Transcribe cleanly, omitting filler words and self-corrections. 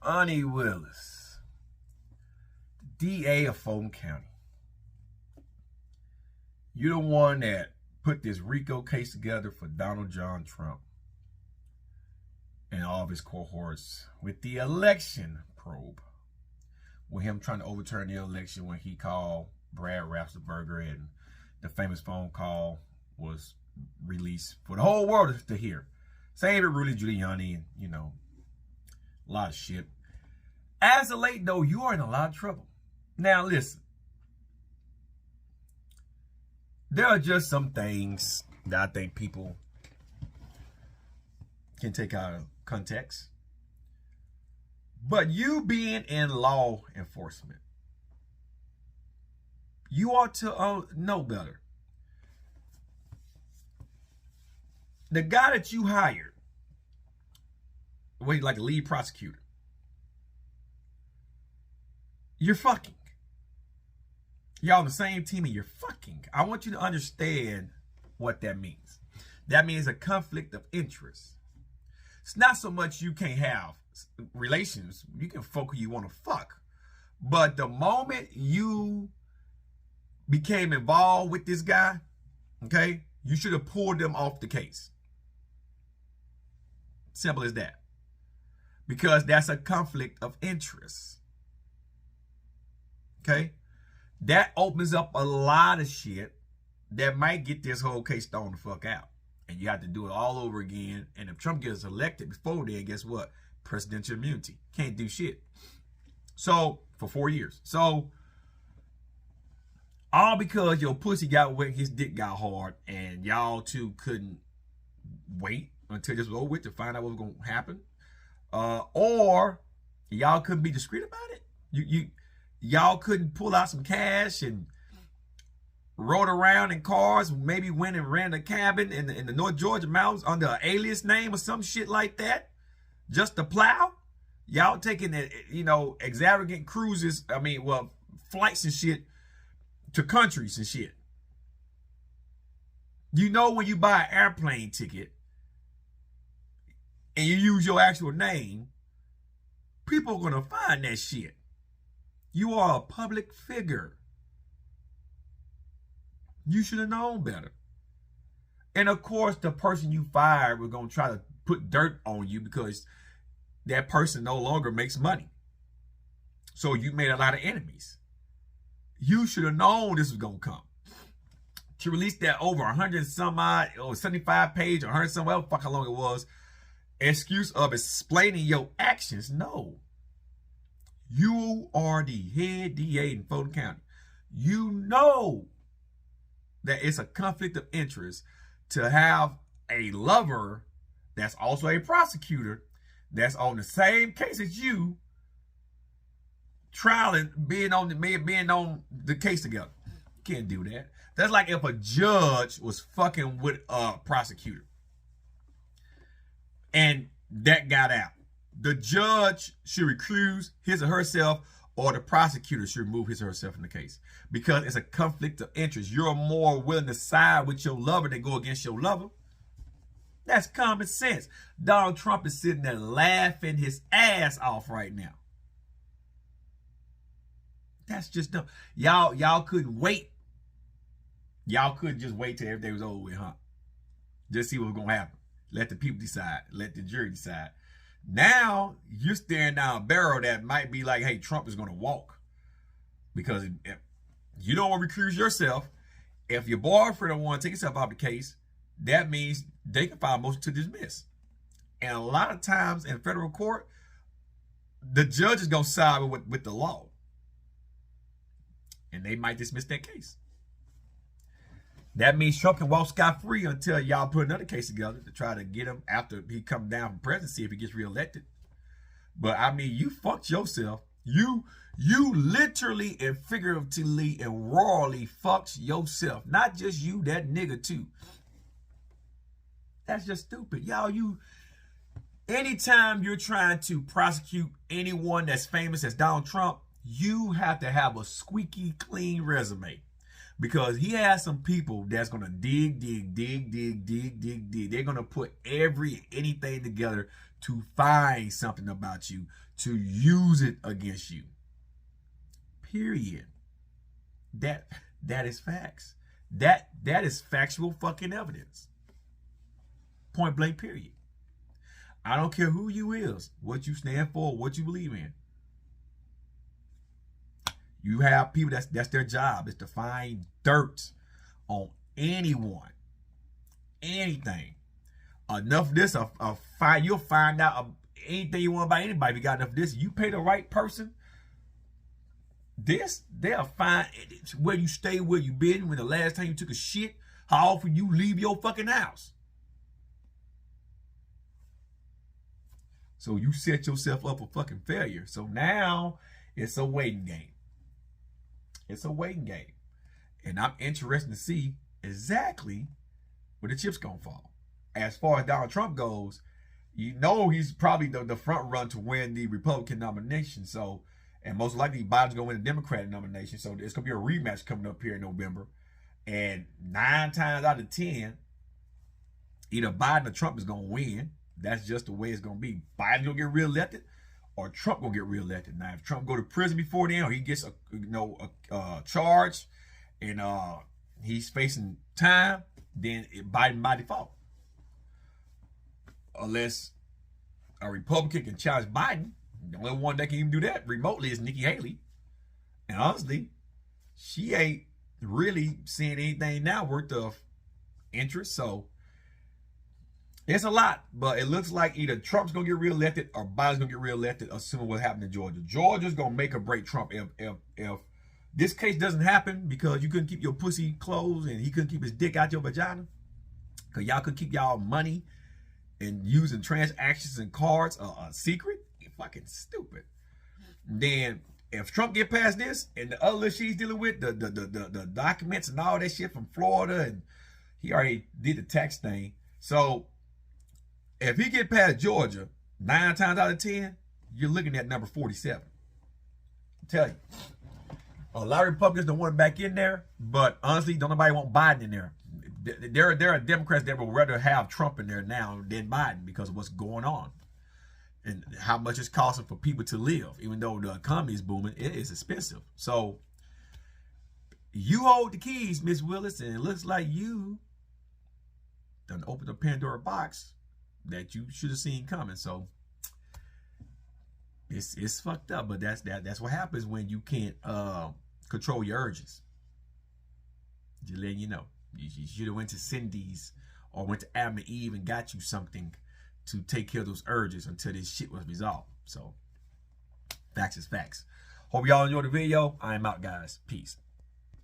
Fani Willis, the DA of Fulton County. You're the one that put this RICO case together for Donald John Trump and all of his cohorts with the election probe, with him trying to overturn the election when he called Brad Raffensperger, and the famous phone call was released for the whole world to hear. Same with Rudy Giuliani and, you know, a lot of shit. As of late, though, you are in a lot of trouble. Now, listen. There are just some things that I think people can take out of context. But you being in law enforcement, you ought to know better. The guy that you hired, wait, like a lead prosecutor, you're fucking. Y'all on the same team and you're fucking. I want you to understand what that means. That means a conflict of interest. It's not so much you can't have relations. You can fuck who you want to fuck. But the moment you became involved with this guy, okay, you should have pulled them off the case. Simple as that. Because that's a conflict of interest. Okay? That opens up a lot of shit that might get this whole case thrown the fuck out. And you have to do it all over again. And if Trump gets elected before then, guess what? Presidential immunity. Can't do shit. So, for 4 years. So, all because your pussy got wet, his dick got hard, and y'all two couldn't wait until this was over with to find out what was going to happen. Or y'all couldn't be discreet about it. Y'all couldn't pull out some cash and rode around in cars, maybe went and ran a cabin in the North Georgia mountains under an alias name or some shit like that, just to plow. Y'all taking, extravagant cruises, flights and shit to countries and shit. You know, when you buy an airplane ticket and you use your actual name, people are going to find that shit. You are a public figure. You should have known better. And of course, the person you fired was going to try to put dirt on you because that person no longer makes money. So you made a lot of enemies. You should have known this was going to come. To release that over 100 and some odd, or 75 page, or 100 some, well, fuck how long it was, excuse of explaining your actions. No. You are the head DA in Fulton County. You know that it's a conflict of interest to have a lover that's also a prosecutor that's on the same case as you, trialing, being on the case together. Can't do that. That's like if a judge was fucking with a prosecutor and that got out. The judge should recuse his or herself, or the prosecutor should remove his or herself from the case, because it's a conflict of interest. You're more willing to side with your lover than go against your lover. That's common sense. Donald Trump is sitting there laughing his ass off right now. That's just dumb. Y'all couldn't wait. Y'all couldn't just wait till everything was over with, huh? Just see what's going to happen. Let the people decide. Let the jury decide. Now, you're staring down a barrel that might be like, hey, Trump is going to walk. Because if you don't want to recuse yourself, if your boyfriend don't want to take himself out of the case, that means they can file a motion to dismiss. And a lot of times in federal court, the judge is going to side with the law. And they might dismiss that case. That means Trump can walk scot-free until y'all put another case together to try to get him after he comes down from presidency if he gets reelected. But I mean, you fucked yourself. You literally and figuratively and royally fucked yourself. Not just you, that nigga too. That's just stupid. Y'all, anytime you're trying to prosecute anyone that's famous as Donald Trump, you have to have a squeaky clean resume. Because he has some people that's going to dig. They're going to put anything together to find something about you, to use it against you. Period. That is facts. That is factual fucking evidence. Point blank, period. I don't care who you is, what you stand for, what you believe in. You have people that's their job, is to find dirt on anyone, anything. Enough of this, you'll find out anything you want about anybody. If you got enough of this, you pay the right person, they'll find where you stay, where you been, when the last time you took a shit, how often you leave your fucking house. So you set yourself up for fucking failure. So now it's a waiting game. It's a waiting game. And I'm interested to see exactly where the chips gonna fall. As far as Donald Trump goes, you know he's probably the front run to win the Republican nomination. So, and most likely Biden's gonna win the Democratic nomination. So it's gonna be a rematch coming up here in November. And 9 times out of 10, either Biden or Trump is gonna win. That's just the way it's gonna be. Biden's gonna get reelected, or Trump gonna get reelected. Now, if Trump go to prison before then, or he gets a charge, and he's facing time, then Biden by default. Unless a Republican can challenge Biden, the only one that can even do that remotely is Nikki Haley. And honestly, she ain't really seeing anything now worth of interest. So it's a lot, but it looks like either Trump's gonna get reelected or Biden's gonna get reelected, assuming what happened in Georgia. Georgia's gonna make or break Trump. If this case doesn't happen because you couldn't keep your pussy closed and he couldn't keep his dick out your vagina, because y'all couldn't keep y'all money and using transactions and cards a secret, you're fucking stupid. Then if Trump get past this and the other shit he's dealing with, the documents and all that shit from Florida, and he already did the tax thing. So if he get past Georgia, 9 times out of 10, you're looking at number 47. I tell you, a lot of Republicans don't want him back in there, but honestly, don't nobody want Biden in there. There are Democrats that would rather have Trump in there now than Biden because of what's going on and how much it's costing for people to live. Even though the economy is booming, it is expensive. So you hold the keys, Miss Willis, and it looks like you done opened a Pandora box that you should have seen coming. So it's fucked up, but that's what happens when you can't control your urges. Just letting you know. You should have went to Cindy's or went to Adam and Eve and got you something to take care of those urges until this shit was resolved. So facts is facts. Hope y'all enjoyed the video. I'm out, guys. Peace.